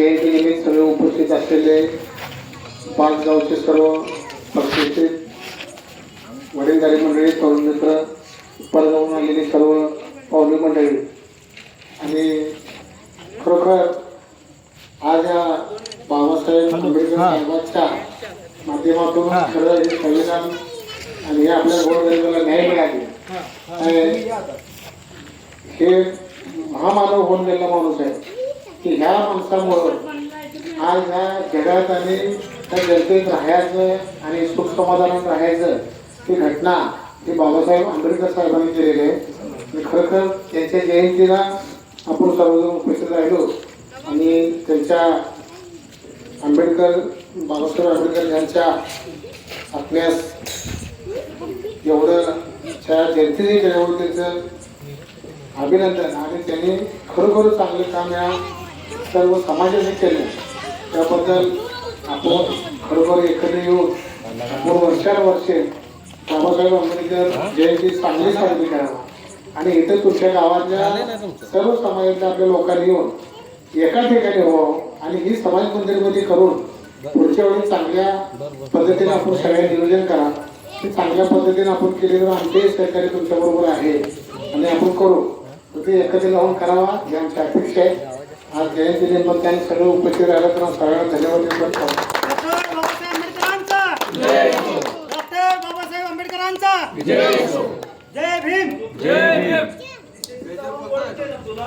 जयंतीनिमित्त सगळे उपस्थित असलेले पाचगावचे सर्व पक्षाचे वडीलधारी मंडळी, तरुण मित्र, परगावून आलेली सर्व पाहुणे मंडळी आणि खरोखर आज या बाबासाहेब आंबेडकर साहेबांच्या माध्यमातून खरं हे संविधान आणि हे आपल्या गोरगरिबाला न्याय मिळाले. हे महामानव होऊन गेलेला माणूस आहे की ह्या माणसामुळं आज ह्या जगात आणि त्या जनतेत राहायचं आणि सुख समाधानात राहायचं ही घटना ही बाबासाहेब आंबेडकर साहेबांनी केलेली आहे. आणि खरोखर त्यांच्या जयंतीला आपण सर्वजण उपस्थित राहिलो आणि त्यांच्या बाबासाहेब आंबेडकर यांच्या आपल्यास एवढं त्या जयंतीने केल्यावर त्यांचं अभिनंदन. आणि त्यांनी खरोखर चांगले काम या सर्व समाजाने केलं त्याबद्दल आपण खरोखर एकत्र येऊन आपण वर्षानुवर्षे बाबासाहेब आंबेडकर जयंती चांगली साजरी करावा. आणि इथं तुमच्या गावातल्या सर्व समाजातल्या आपल्या लोकांनी येऊन एका ठिकाणी व्हावं आणि ही समाज मंदिरमध्ये करून पुढच्या वेळी चांगल्या पद्धतीने आपण सगळ्या नियोजन करा. चांगल्या पद्धतीने आपण केले तर आमचे सहकारी तुमच्या बरोबर आहे आणि आपण करू ते एकत्र लावून करावा ही आमची अपेक्षा आहे. आज जयंती निमित्ताने सगळं उपस्थित राहिलं तर सगळ्यांना धन्यवाद देतो. डॉक्टर बाबासाहेब आंबेडकरांचा